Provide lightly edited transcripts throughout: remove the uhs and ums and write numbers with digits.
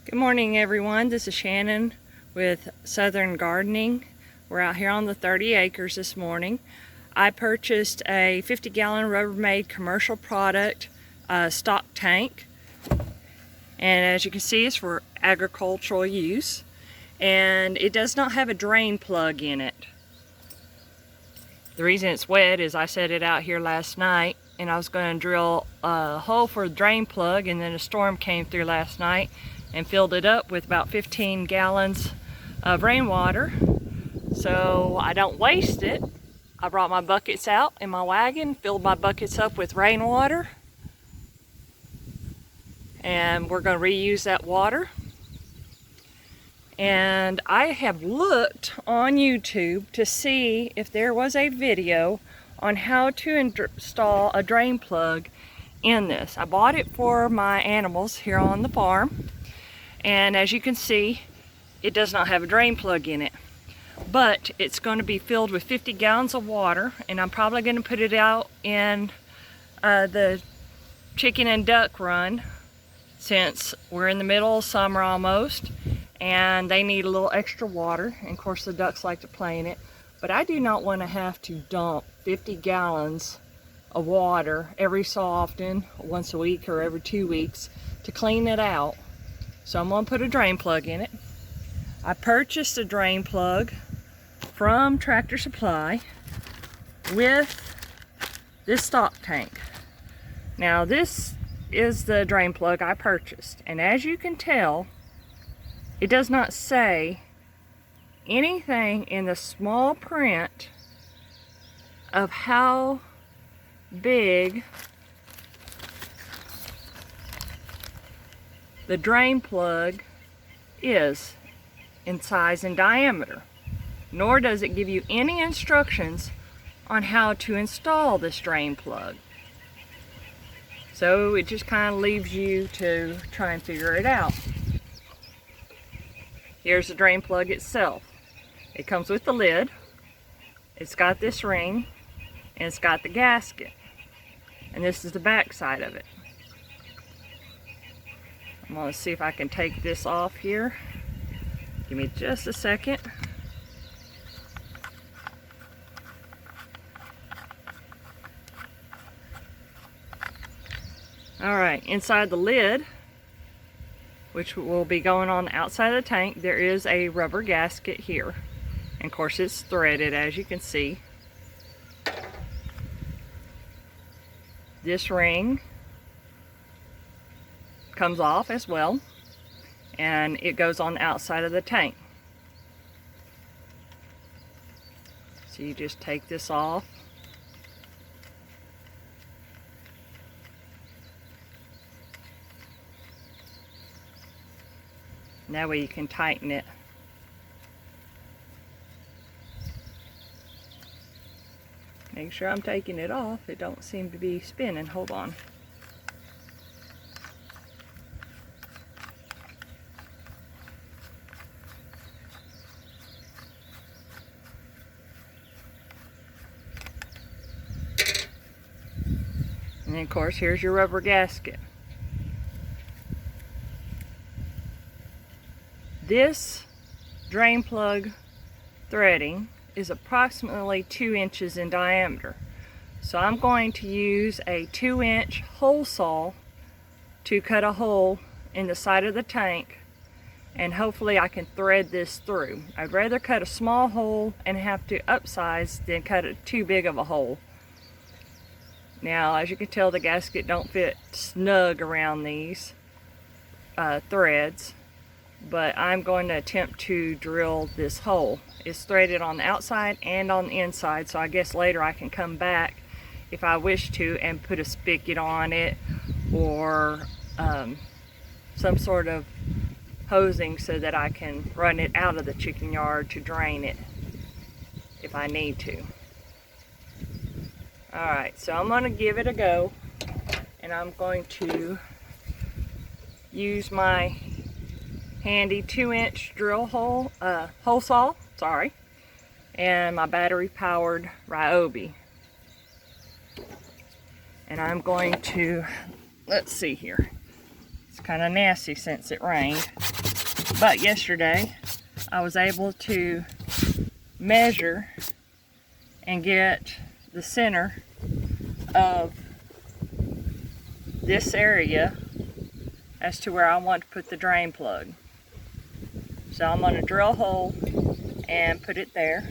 Good morning, everyone. This is Shannon with Southern Gardening. We're out here on the 30 acres this morning. I purchased a 50-gallon Rubermaid commercial product stock tank, and as you can see, it's for agricultural use, and it does not have a drain plug in it. The reason it's wet is I set it out here last night and I was going to drill a hole for a drain plug, and then a storm came through last night and filled it up with about 15 gallons of rainwater. So I don't waste it. I brought my buckets out in my wagon, filled my buckets up with rainwater, and we're going to reuse that water. And I have looked on YouTube to see if there was a video on how to install a drain plug in this. I bought it for my animals here on the farm, and as you can see, it does not have a drain plug in it, but it's going to be filled with 50 gallons of water, and I'm probably going to put it out in the chicken and duck run, since we're in the middle of summer almost and they need a little extra water, and of course the ducks like to play in it. But I do not want to have to dump 50 gallons of water every so often, once a week or every 2 weeks, to clean it out. So I'm going to put a drain plug in it. I purchased a drain plug from Tractor Supply with this stock tank. Now this is the drain plug I purchased, and as you can tell, it does not say anything in the small print of how big the drain plug is in size and diameter, nor does it give you any instructions on how to install this drain plug. So it just kind of leaves you to try and figure it out. Here's the drain plug itself. It comes with the lid, it's got this ring, and it's got the gasket. And this is the back side of it. I'm going to see if I can take this off here. Give me just a second. Alright, inside the lid, which will be going on the outside of the tank, there is a rubber gasket here. And of course it's threaded, as you can see. This ring comes off as well, and it goes on the outside of the tank. So you just take this off. That way you can tighten it. Make sure I'm taking it off. It don't seem to be spinning. Hold on. And then of course here's your rubber gasket. This drain plug threading is approximately 2 inches in diameter. So I'm going to use a 2-inch hole saw to cut a hole in the side of the tank, and hopefully I can thread this through. I'd rather cut a small hole and have to upsize than cut it too big of a hole. Now, as you can tell, the gasket don't fit snug around these threads, but I'm going to attempt to drill this hole. It's threaded on the outside and on the inside, so I guess later I can come back if I wish to and put a spigot on it, or some sort of hosing so that I can run it out of the chicken yard to drain it if I need to. Alright, so I'm going to give it a go, and I'm going to use my handy 2-inch drill hole, hole saw, and my battery powered Ryobi. And I'm going to, let's see here, It's kind of nasty since it rained. But yesterday, I was able to measure and get the center of this area as to where I want to put the drain plug. So I'm going to drill a hole and put it there,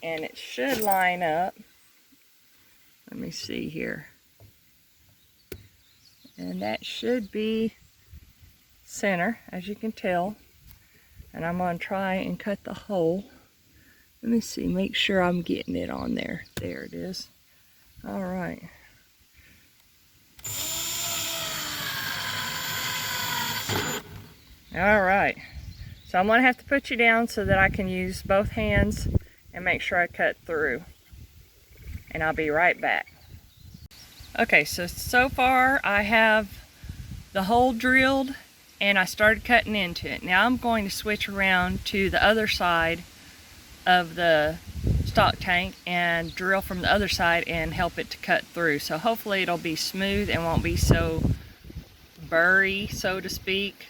and it should line up. Let me see here. And that should be center, as you can tell. And I'm going to try and cut the hole. Let me see, make sure I'm getting it on there. There it is. All right. All right. So I'm going to have to put you down so that I can use both hands and make sure I cut through. And I'll be right back. Okay, so far I have the hole drilled and I started cutting into it. Now I'm going to switch around to the other side of the stock tank and drill from the other side and help it to cut through. So hopefully it'll be smooth and won't be so burry, so to speak.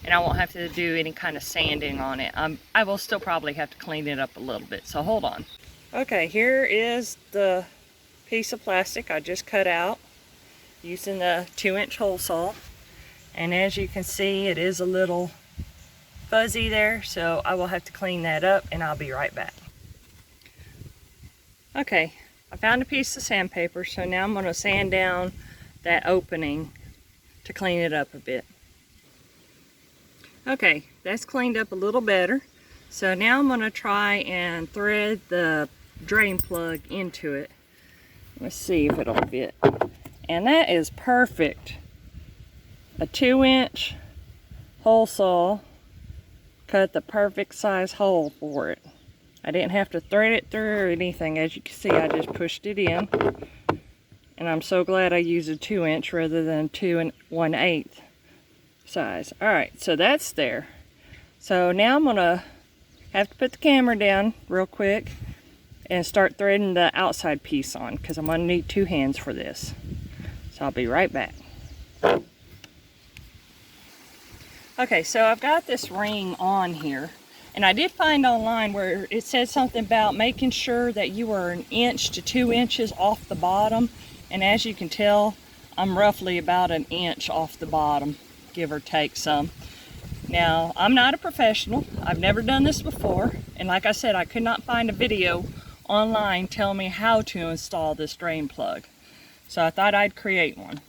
And I won't have to do any kind of sanding on it. I will still probably have to clean it up a little bit, so hold on. Okay, here is the piece of plastic I just cut out using the 2-inch hole saw. And as you can see, it is a little fuzzy there, so I will have to clean that up and I'll be right back. Okay, I found a piece of sandpaper, so now I'm going to sand down that opening to clean it up a bit. Okay, that's cleaned up a little better. So now I'm going to try and thread the drain plug into it. Let's see if it'll fit. And that is perfect. A 2-inch hole saw cut the perfect size hole for it. I didn't have to thread it through or anything. As you can see, I just pushed it in. And I'm so glad I used a 2-inch rather than 2 1/8 size. Alright, so that's there. So now I'm going to have to put the camera down real quick and start threading the outside piece on, because I'm going to need 2 hands for this. So I'll be right back. Okay, so I've got this ring on here, and I did find online where it said something about making sure that you were 1 inch to 2 inches off the bottom, and as you can tell, I'm roughly about 1 inch off the bottom, give or take some. Now, I'm not a professional. I've never done this before, and like I said, I could not find a video online telling me how to install this drain plug. So I thought I'd create one.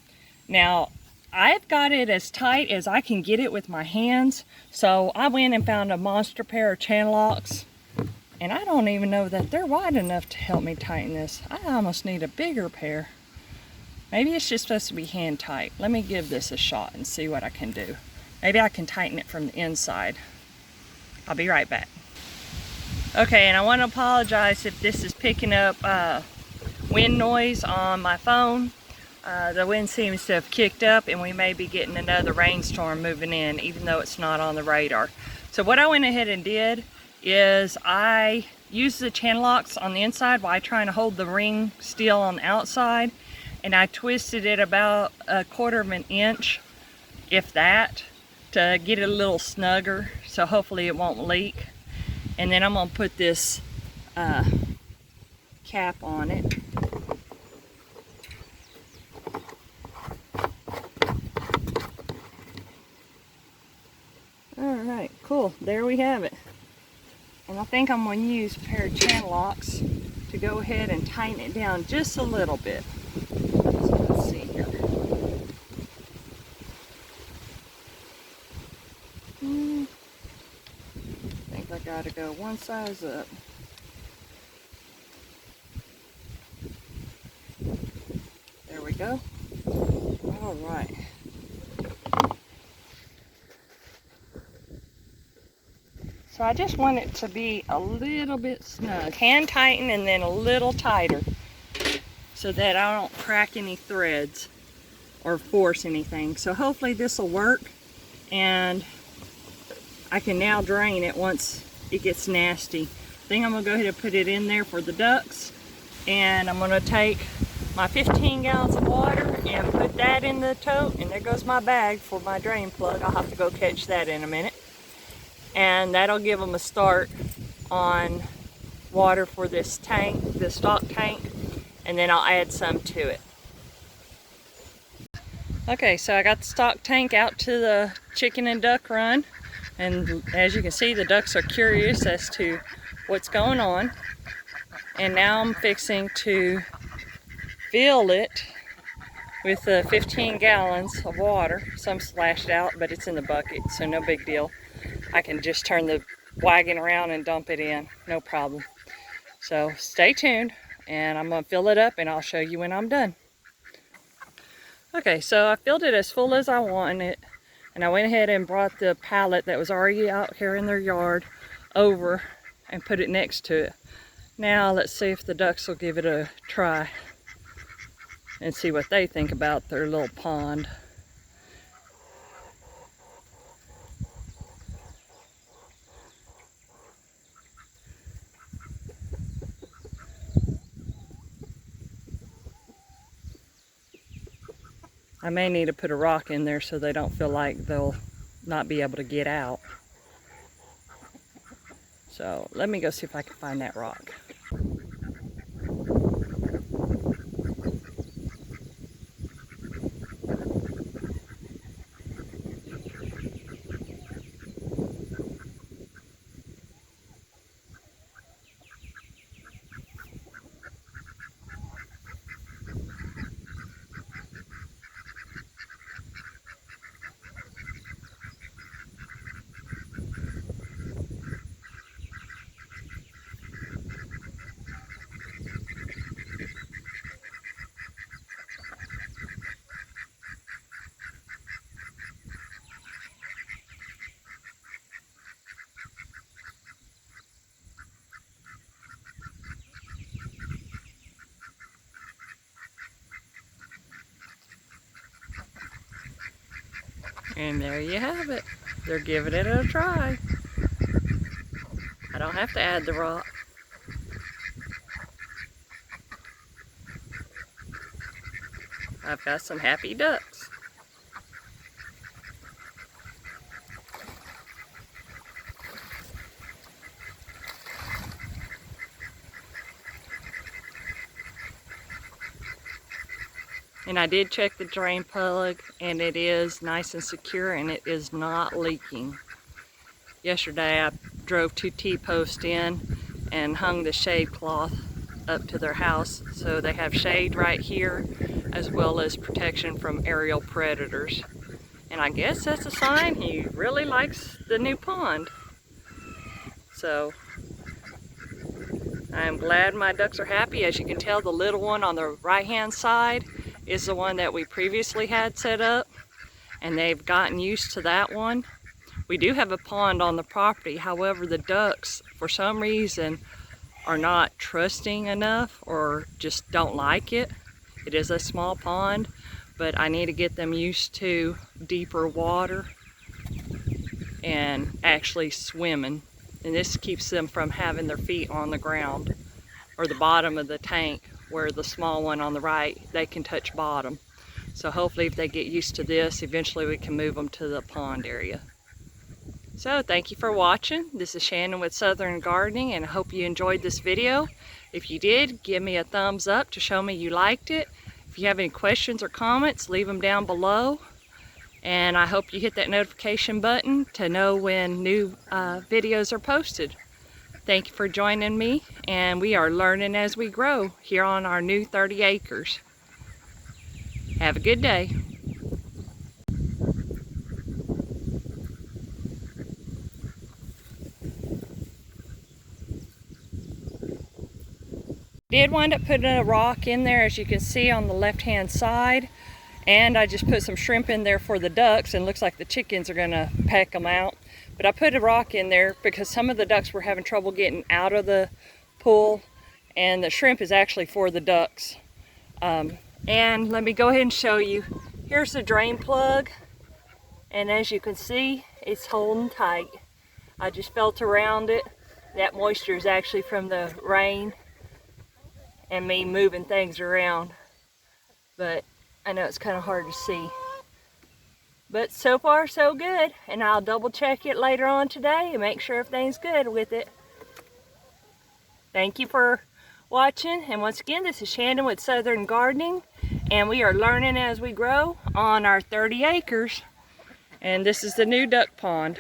Now, I've got it as tight as I can get it with my hands, so I went and found a monster pair of channel locks, and I don't even know that they're wide enough to help me tighten this. I almost need a bigger pair. Maybe it's just supposed to be hand tight. Let me give this a shot and see what I can do. Maybe I can tighten it from the inside. I'll be right back. Okay, and I want to apologize if this is picking up wind noise on my phone. The wind seems to have kicked up and we may be getting another rainstorm moving in, even though it's not on the radar. So what I went ahead and did is I used the channel locks on the inside while trying to hold the ring still on the outside, and I twisted it about 1/4 of an inch, if that, to get it a little snugger, so hopefully it won't leak. And then I'm going to put this cap on it. Alright, cool. There we have it. And I think I'm going to use a pair of channel locks to go ahead and tighten it down just a little bit. So let's see here. I think I got to go one size up. There we go. Alright. So I just want it to be a little bit snug. Hand tighten and then a little tighter so that I don't crack any threads or force anything. So hopefully this will work and I can now drain it once it gets nasty. I think I'm going to go ahead and put it in there for the ducks, and I'm going to take my 15 gallons of water and put that in the tote, and there goes my bag for my drain plug. I'll have to go catch that in a minute. And that'll give them a start on water for this tank, the stock tank, and then I'll add some to it. Okay, so I got the stock tank out to the chicken and duck run, and as you can see, the ducks are curious as to what's going on. And now I'm fixing to fill it with 15 gallons of water. Some splashed out, but it's in the bucket, so no big deal. I can just turn the wagon around and dump it in, no problem. So stay tuned, and I'm gonna fill it up and I'll show you when I'm done. Okay, so I filled it as full as I wanted it, and I went ahead and brought the pallet that was already out here in their yard over and put it next to it. Now let's see if the ducks will give it a try and see what they think about their little pond. I may need to put a rock in there so they don't feel like they'll not be able to get out. So let me go see if I can find that rock. And there you have it. They're giving it a try. I don't have to add the rock. I've got some happy ducks. And I did check the drain plug, and it is nice and secure, and it is not leaking. Yesterday I drove 2 T-posts in and hung the shade cloth up to their house so they have shade right here as well as protection from aerial predators. And I guess that's a sign he really likes the new pond. So I'm glad my ducks are happy. As you can tell, the little one on the right hand side is the one that we previously had set up, and they've gotten used to that one. We do have a pond on the property, however the ducks for some reason are not trusting enough or just don't like it. It is a small pond, but I need to get them used to deeper water and actually swimming, and this keeps them from having their feet on the ground or the bottom of the tank, where the small one on the right, they can touch bottom. So hopefully if they get used to this, eventually we can move them to the pond area. So thank you for watching. This is Shannon with Southern Gardening, and I hope you enjoyed this video. If you did, give me a thumbs up to show me you liked it. If you have any questions or comments, leave them down below. And I hope you hit that notification button to know when new videos are posted. Thank you for joining me, and we are learning as we grow here on our new 30 acres. Have a good day. Did wind up putting a rock in there, as you can see on the left hand side, and I just put some shrimp in there for the ducks, and looks like the chickens are gonna peck them out. But I put a rock in there because some of the ducks were having trouble getting out of the pool, and the shrimp is actually for the ducks. And let me go ahead and show you. Here's the drain plug, and as you can see, it's holding tight. I just felt around it. That moisture is actually from the rain and me moving things around. but I know it's kind of hard to see. But so far so good, and I'll double check it later on today and make sure everything's good with it. Thank you for watching, and once again, this is Shannon with Southern Gardening, and we are learning as we grow on our 30 acres. And this is the new duck pond.